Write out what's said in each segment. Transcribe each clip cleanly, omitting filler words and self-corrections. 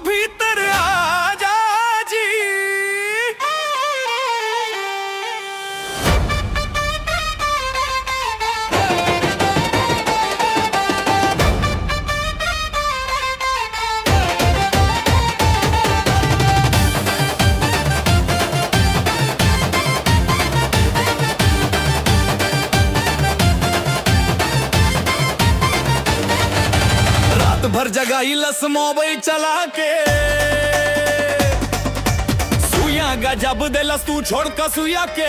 भीतर आजा जी। भर जगाई लस मोबाइल चला के सुइया गजब दे लस तू छोड़ का सुइया के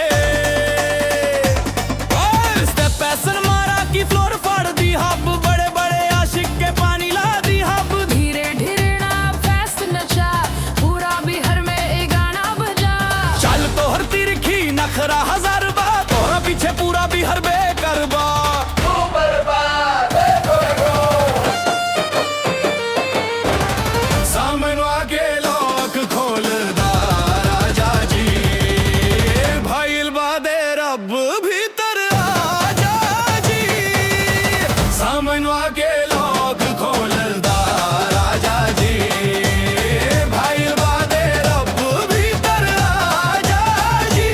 स्टेप पैसन मारा की फ्लोर फाड़ दी हब बड़े बड़े आशिक के पानी ला दी हब धीरे धीरे ना फैस्ट नचा पूरा बिहार में एक गाना बजा चल तो हर तिरखी नखरा हजार बा तोरा पीछे पूरा बिहार बेकर बा भीतर आजा जी सामनवा के लोग खोलदार आजा जी भाई बादे रब भीतर आजा जी।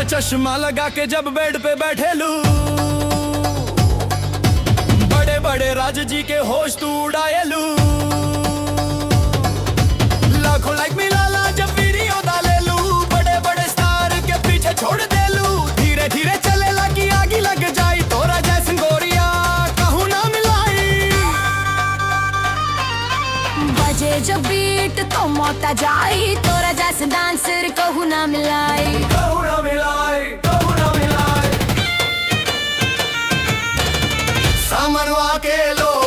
चश्मा लगा के जब बेड पे बैठे लू बड़े बड़े राज जी के होश तू उड़ाए लू लाखों लाइक मिला ला जब वीडियो डाले लू बड़े बड़े स्टार के पीछे छोड़ दे लू धीरे धीरे चले लगी आगी लग जाई तोरा जैसन गोरिया कहूँ ना मिलाई बजे जब बीट तो मौता जाई तोरा जैसे डांसर कहूँ ना मिलाई कहूँ ना मिलाई कहूँ ना मिलाई सामनवा के लोग